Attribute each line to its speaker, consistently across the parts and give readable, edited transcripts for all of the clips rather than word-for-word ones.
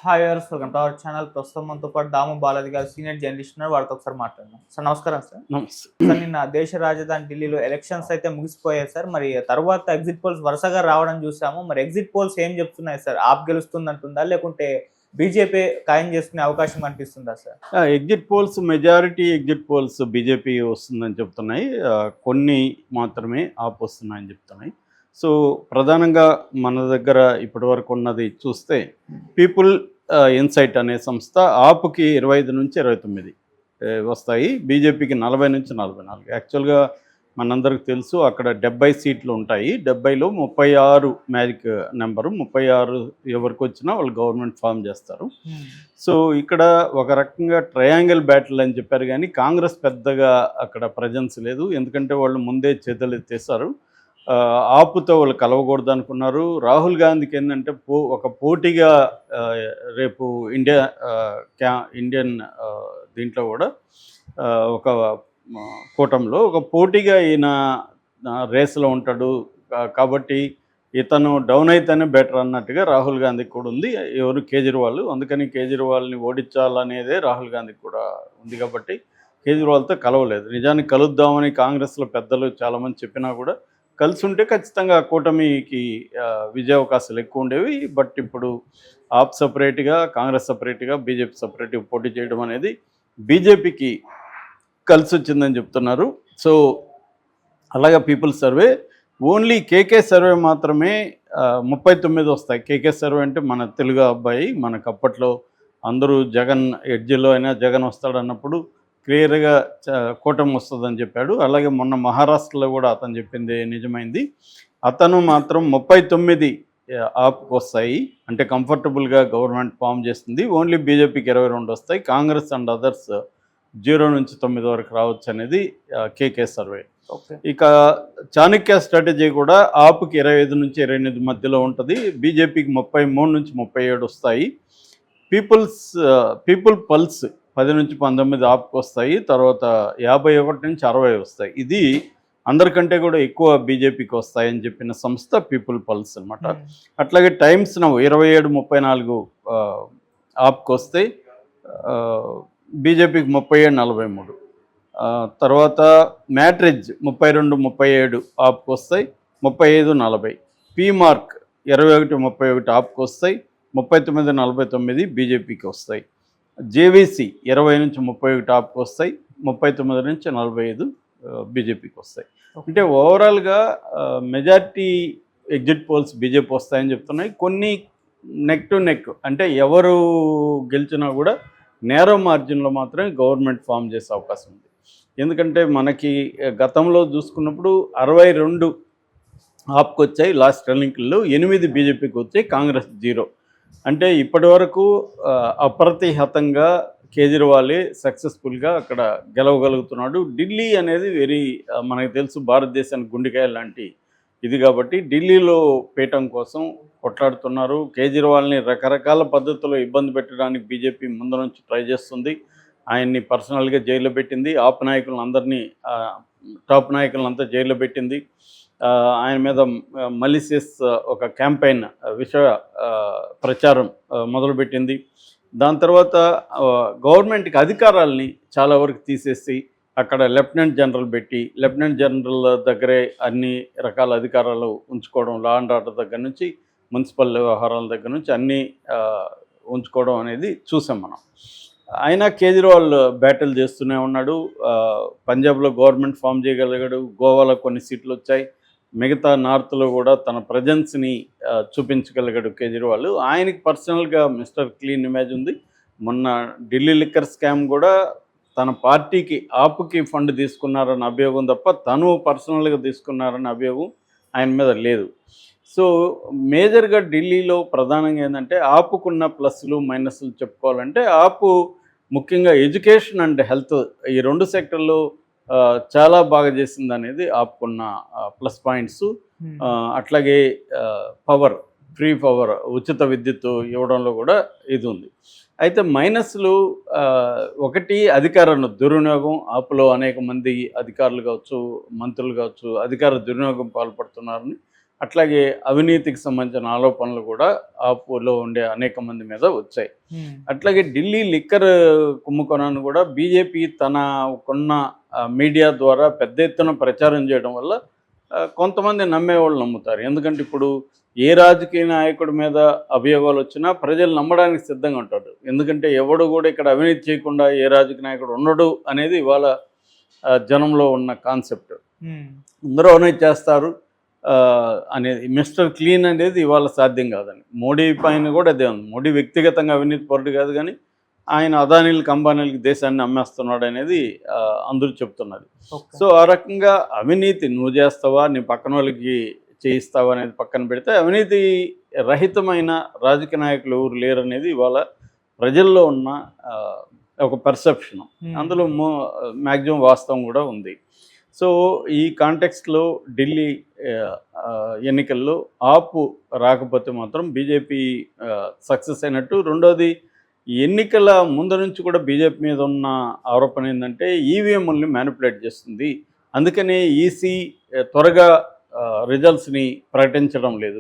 Speaker 1: Hi viewers, welcome to our channel. ప్రస్తుతం మనతో పాటు దాము బాలాజీ గారు సీనియర్ జర్నలిస్ట్ ఉన్నారు. వారితో ఒకసారి మాట్లాడదాం. సార్ నమస్కారం సార్.
Speaker 2: నమస్తే.
Speaker 1: సార్ నిన్న దేశ రాజధాని ఢిల్లీలో ఎలక్షన్స్ అయితే ముగిసిపోయాయి సార్. మరి తర్వాత ఎగ్జిట్ పోల్స్ వరుసగా రావడం చూసాము. మరి ఎగ్జిట్ పోల్స్ ఏం చెప్తున్నాయి సార్? ఆప్ గెలుస్తుందంటుందా లేకుంటే బీజేపీ ఖాయం చేసుకునే అవకాశం కనిపిస్తుందా sir?
Speaker 2: Exit polls majority exit polls BJP వస్తుందని చెప్తున్నాయి. కొన్ని మాత్రమే ఆప్ వస్తున్నాయని చెప్తున్నాయి. సో ప్రధానంగా మన దగ్గర ఇప్పటివరకు ఉన్నది చూస్తే పీపుల్ ఇన్సైట్ అనే సంస్థ ఆప్కి 25 నుంచి 29 వస్తాయి, బీజేపీకి 40 నుంచి 44. యాక్చువల్గా మనందరికి తెలుసు అక్కడ 70 సీట్లు ఉంటాయి. 70లో 36 మ్యాజిక్ నెంబరు. 36 ఎవరికి వచ్చినా వాళ్ళు గవర్నమెంట్ ఫామ్ చేస్తారు. సో ఇక్కడ ఒక రకంగా ట్రయాంగిల్ బ్యాటిల్ అని చెప్పారు, కానీ కాంగ్రెస్ పెద్దగా అక్కడ ప్రజెన్స్ లేదు. ఎందుకంటే వాళ్ళు ముందే చేతులు ఎత్తేసారు. ఆపుతో వాళ్ళు కలవకూడదు అనుకున్నారు. రాహుల్ గాంధీకి ఏంటంటే ఒక పోటీగా రేపు ఇండియన్ దీంట్లో కూడా ఒక కూటమిలో ఒక పోటీగా ఈయన రేసులో ఉంటాడు. కాబట్టి ఇతను డౌన్ అయితేనే బెటర్ అన్నట్టుగా రాహుల్ గాంధీకి కూడా ఉంది. ఎవరు? కేజ్రీవాల్. అందుకని కేజ్రీవాల్ని ఓడించాలనేదే రాహుల్ గాంధీకి కూడా ఉంది. కాబట్టి కేజ్రీవాల్తో కలవలేదు. నిజానికి కలుద్దామని కాంగ్రెస్లో పెద్దలు చాలామంది చెప్పినా కూడా కలిసి ఉంటే ఖచ్చితంగా కూటమికి విజయావకాశాలు ఎక్కువ ఉండేవి. బట్ ఇప్పుడు ఆప్ సపరేట్గా, కాంగ్రెస్ సపరేట్గా, బీజేపీ సపరేట్గా పోటీ చేయడం అనేది బీజేపీకి కలిసి వచ్చిందని చెప్తున్నారు. సో అలాగే people survey, only KK survey మాత్రమే 39 వస్తాయి. కేకే సర్వే అంటే మన తెలుగు అబ్బాయి, మనకు అప్పట్లో అందరూ జగన్ ఎడ్జిలో అయినా జగన్ వస్తాడన్నప్పుడు క్లియర్గా కూటమి వస్తుందని చెప్పాడు. అలాగే మొన్న మహారాష్ట్రలో కూడా అతను చెప్పింది నిజమైంది. అతను మాత్రం 39 ఆప్కి వస్తాయి, అంటే కంఫర్టబుల్గా గవర్నమెంట్ ఫామ్ చేస్తుంది. ఓన్లీ బీజేపీకి 22 వస్తాయి. కాంగ్రెస్ అండ్ అదర్స్ 0 నుంచి 9 వరకు రావచ్చు అనేది కేకే సర్వే. ఇక చాణక్య స్ట్రాటజీ కూడా ఆప్కి 25 నుంచి 28 మధ్యలో ఉంటుంది. బీజేపీకి 33 నుంచి 37 వస్తాయి. పీపుల్ పల్స్ 10 నుంచి 19 ఆప్కి వస్తాయి. తర్వాత 51 నుంచి 60 వస్తాయి. ఇది అందరికంటే కూడా ఎక్కువ బీజేపీకి వస్తాయని చెప్పిన సంస్థ పీపుల్ పల్స్ అనమాట. అట్లాగే టైమ్స్ నౌ 27-34 ఆప్కి వస్తాయి. బీజేపీకి 37-43. తర్వాత మ్యాట్రిజ్ 32-37 ఆప్కి వస్తాయి. 35-40. పీమార్క్ 21-31 ఆప్కి వస్తాయి. 39-49 బీజేపీకి వస్తాయి. జేవీసీ 20 నుంచి 31 టాప్కి వస్తాయి. 39 నుంచి 45 బీజేపీకి వస్తాయి. అంటే ఓవరాల్గా మెజార్టీ ఎగ్జిట్ పోల్స్ బీజేపీ వస్తాయని చెప్తున్నాయి. కొన్ని నెక్ టు నెక్, అంటే ఎవరు గెలిచినా కూడా నేరో మార్జిన్లో మాత్రమే గవర్నమెంట్ ఫామ్ చేసే అవకాశం ఉంది. ఎందుకంటే మనకి గతంలో చూసుకున్నప్పుడు 62 ఆప్కి వచ్చాయి లాస్ట్ ఎన్నికల్లో, 8 బీజేపీకి వచ్చాయి, కాంగ్రెస్ 0. అంటే ఇప్పటి వరకు అప్రతిహతంగా కేజ్రీవాలే సక్సెస్ఫుల్గా అక్కడ గెలవగలుగుతున్నాడు. ఢిల్లీ అనేది మనకు తెలుసు భారతదేశానికి గుండెకాయ లాంటి ఇది, కాబట్టి ఢిల్లీలో పీఠం కోసం కొట్లాడుతున్నారు. కేజ్రీవాల్ని రకరకాల పద్ధతుల్లో ఇబ్బంది పెట్టడానికి బీజేపీ ముందు నుంచి ట్రై చేస్తుంది. ఆయన్ని పర్సనల్గా జైల్లో పెట్టింది. ఆప్ నాయకులను అందరినీ, టాప్ నాయకులంతా జైల్లో పెట్టింది. ఆయన మీద మలిసియస్ ఒక క్యాంపెయిన్, విష ప్రచారం మొదలుపెట్టింది. దాని తర్వాత గవర్నమెంట్కి అధికారాలని చాలా వరకు తీసేసి అక్కడ లెఫ్టినెంట్ జనరల్ పెట్టి, లెఫ్టినెంట్ జనరల్ దగ్గరే అన్ని రకాల అధికారాలు ఉంచుకోవడం, లా అండ్ ఆర్డర్ దగ్గర నుంచి మున్సిపల్ వ్యవహారాల దగ్గర నుంచి అన్నీ ఉంచుకోవడం అనేది చూసాం మనం. అయినా కేజ్రీవాల్ బ్యాటిల్ చేస్తూనే ఉన్నాడు. పంజాబ్లో గవర్నమెంట్ ఫామ్ చేయగలిగాడు. గోవాలో కొన్ని సీట్లు వచ్చాయి. మిగతా నార్త్లో కూడా తన ప్రజెన్స్ని చూపించగలిగాడు కేజ్రీవాల్. ఆయనకి పర్సనల్గా మిస్టర్ క్లీన్ ఇమేజ్ ఉంది. మొన్న ఢిల్లీ లిక్కర్ స్కామ్ కూడా తన పార్టీకి ఆప్కి ఫండ్ తీసుకున్నారన్న అభియోగం తప్ప తను పర్సనల్గా తీసుకున్నారన్న అభియోగం ఆయన మీద లేదు. సో మేజర్గా ఢిల్లీలో ప్రధానంగా ఏంటంటే ఆపుకున్న ప్లస్లు మైనస్లు చెప్పుకోవాలంటే, ఆపు ముఖ్యంగా ఎడ్యుకేషన్ అండ్ హెల్త్, ఈ 2 సెక్టర్లో చాలా బాగా చేసింది అనేది ఆపుకున్న ప్లస్ పాయింట్స్. అట్లాగే ఫ్రీ పవర్, ఉచిత విద్యుత్ ఇవ్వడంలో కూడా ఇది ఉంది. అయితే మైనస్లు, ఒకటి అధికార దుర్వినియోగం. ఆపులో అనేక మంది అధికారులు కావచ్చు, మంత్రులు కావచ్చు, అధికార దుర్వినియోగం పాల్పడుతున్నారని అట్లాగే అవినీతికి సంబంధించిన ఆరోపణలు కూడా ఆపులో ఉండే అనేక మంది మీద వచ్చాయి. అట్లాగే ఢిల్లీ లిక్కర్ కుంభకోణాన్ని కూడా బీజేపీ తన కొన్న మీడియా ద్వారా పెద్ద ఎత్తున ప్రచారం చేయడం వల్ల కొంతమంది నమ్మేవాళ్ళు నమ్ముతారు. ఎందుకంటే ఇప్పుడు ఏ రాజకీయ నాయకుడి మీద అభియోగాలు వచ్చినా ప్రజలు నమ్మడానికి సిద్ధంగా ఉంటారు. ఎందుకంటే ఎవడు కూడా ఇక్కడ అవినీతి చేయకుండా ఏ రాజకీయ నాయకుడు ఉండడు అనేది ఇవాళ జనంలో ఉన్న కాన్సెప్ట్. అందరూ అవినీతి చేస్తారు అనేది మిస్టర్ క్లీన్ అనేది ఇవాళ సాధ్యం కాదని మోడీ పైన కూడా అదే ఉంది. మోడీ వ్యక్తిగతంగా అవినీతి పరుడు కాదు, కానీ ఆయన అదానీలకు అంబానీలకు దేశాన్ని అమ్మేస్తున్నాడు అనేది అందరూ చెప్తున్నది. సో ఆ రకంగా అవినీతి నువ్వు చేస్తావా, నీ పక్కన వాళ్ళకి చేయిస్తావా అనేది పక్కన పెడితే అవినీతి రహితమైన రాజకీయ నాయకులు ఎవరు లేరు అనేది ఇవాళ ప్రజల్లో ఉన్న ఒక పర్సెప్షన్. అందులో మ్యాక్సిమం వాస్తవం కూడా ఉంది. సో ఈ కాంటెక్స్ట్లో ఢిల్లీ ఎన్నికల్లో ఆపు రాకపోతే మాత్రం బీజేపీ సక్సెస్ అయినట్టు. రెండోది, ఎన్నికల ముందు నుంచి కూడా బీజేపీ మీద ఉన్న ఆరోపణ ఏంటంటే ఈవీఎంలని మ్యానిపులేట్ చేస్తుంది, అందుకనే ఈసీ త్వరగా రిజల్ట్స్ని ప్రకటించడం లేదు.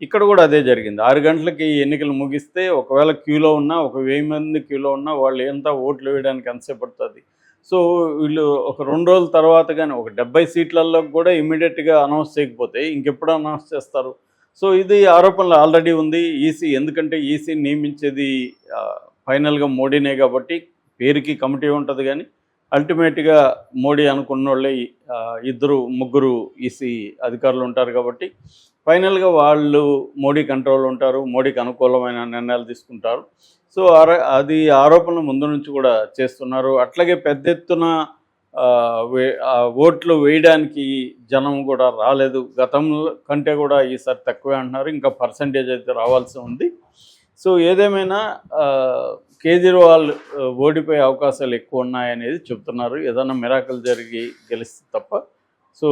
Speaker 2: ఇక్కడ కూడా అదే జరిగింది. 6 గంటలకి ఎన్నికలు ముగిస్తే ఒకవేళ క్యూలో ఉన్నా, ఒక 1000 మంది క్యూలో ఉన్నా వాళ్ళు ఎంత ఓట్లు వేయడానికి ఎంతసేపు పడుతుంది. సో వీళ్ళు ఒక 2 రోజుల తర్వాత కానీ ఒక 70 సీట్లలో కూడా ఇమ్మీడియట్గా అనౌన్స్ చేయకపోతే ఇంకెప్పుడు అనౌన్స్ చేస్తారు. సో ఇది ఆరోపణలు ఆల్రెడీ ఉంది. ఈసీ, ఎందుకంటే ఈసీ నియమించేది ఫైనల్గా మోడీనే కాబట్టి పేరుకి కమిటీ ఉంటుంది, కానీ అల్టిమేట్గా మోడీ అనుకున్న వాళ్ళే 2-3 ఈసీ అధికారులు ఉంటారు కాబట్టి ఫైనల్గా వాళ్ళు మోడీ కంట్రోల్ ఉంటారు, మోడీకి అనుకూలమైన నిర్ణయాలు తీసుకుంటారు. సో అది ఆరోపణలు ముందు నుంచి కూడా చేస్తున్నారు. అట్లాగే పెద్ద ఎత్తున ఓట్లు వేయడానికి జనం కూడా రాలేదు. గతం కంటే కూడా ఈసారి తక్కువే అంటున్నారు, ఇంకా పర్సంటేజ్ అయితే రావాల్సి ఉంది. సో ఏదేమైనా కేజ్రీవాల్ ఓడిపోయే అవకాశాలు ఎక్కువ ఉన్నాయనేది చెప్తున్నారు, ఏదైనా మిరాకిల్ జరిగి గెలిస్తే తప్ప. సో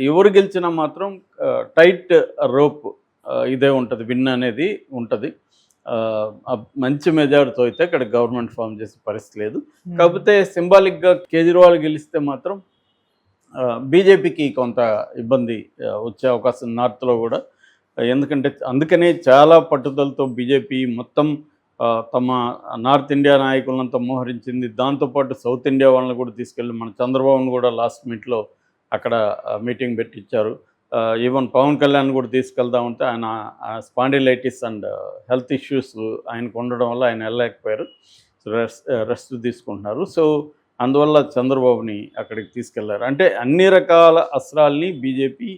Speaker 2: ఎవరు గెలిచినా మాత్రం టైట్ రోప్ ఇదే ఉంటుంది, విన్ అనేది ఉంటుంది. మంచి మెజారిటీతో అయితే ఇక్కడ గవర్నమెంట్ ఫామ్ చేసే పరిస్థితి లేదు. కాకపోతే సింబాలిక్గా కేజ్రీవాల్ గెలిస్తే మాత్రం బీజేపీకి కొంత ఇబ్బంది వచ్చే అవకాశం నార్త్లో కూడా. ఎందుకంటే అందుకనే చాలా పట్టుదలతో బీజేపీ మొత్తం తమ నార్త్ ఇండియా నాయకులంతా మోహరించింది. దాంతోపాటు సౌత్ ఇండియా వాళ్ళని కూడా తీసుకెళ్ళి మన చంద్రబాబును కూడా లాస్ట్ మీట్లో అక్కడ మీటింగ్ పెట్టించారు. ఈవెన్ పవన్ కళ్యాణ్ కూడా తీసుకెళ్దామంటే ఆయన స్పాండిలైటిస్ అండ్ హెల్త్ ఇష్యూస్ ఆయనకు ఉండడం వల్ల ఆయన వెళ్ళలేకపోయారు, రెస్ట్ తీసుకుంటున్నారు. సో అందువల్ల చంద్రబాబుని అక్కడికి తీసుకెళ్లారు. అంటే అన్ని రకాల అస్త్రాల్ని బీజేపీ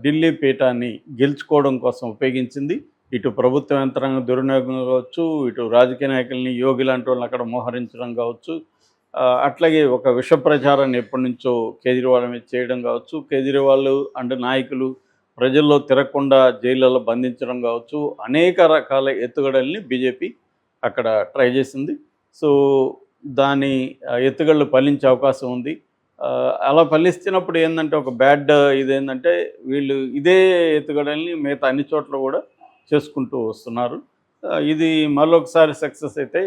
Speaker 2: ఢిల్లీ పీఠాన్ని గెలుచుకోవడం కోసం ఉపయోగించింది. ఇటు ప్రభుత్వ యంత్రాంగం దుర్వినియోగం కావచ్చు, ఇటు రాజకీయ నాయకుల్ని యోగి లాంటి వాళ్ళని అక్కడ మోహరించడం కావచ్చు, అట్లాగే ఒక విష ప్రచారాన్ని ఎప్పటి నుంచో కేజ్రీవాల్ మీద చేయడం కావచ్చు, కేజ్రీవాల్ అండ్ నాయకులు ప్రజల్లో తిరగకుండా జైళ్ళలో బంధించడం కావచ్చు, అనేక రకాల ఎత్తుగడల్ని బీజేపీ అక్కడ ట్రై చేసింది. సో దాని ఎత్తుగడలు ఫలించే అవకాశం ఉంది. అలా ఫలిస్తున్నప్పుడు ఏంటంటే ఒక బ్యాడ్ ఇదేంటంటే వీళ్ళు ఇదే ఎత్తుగడల్ని మిగతా అన్ని చోట్ల కూడా చేసుకుంటూ వస్తున్నారు. ఇది మరొకసారి సక్సెస్ అయితే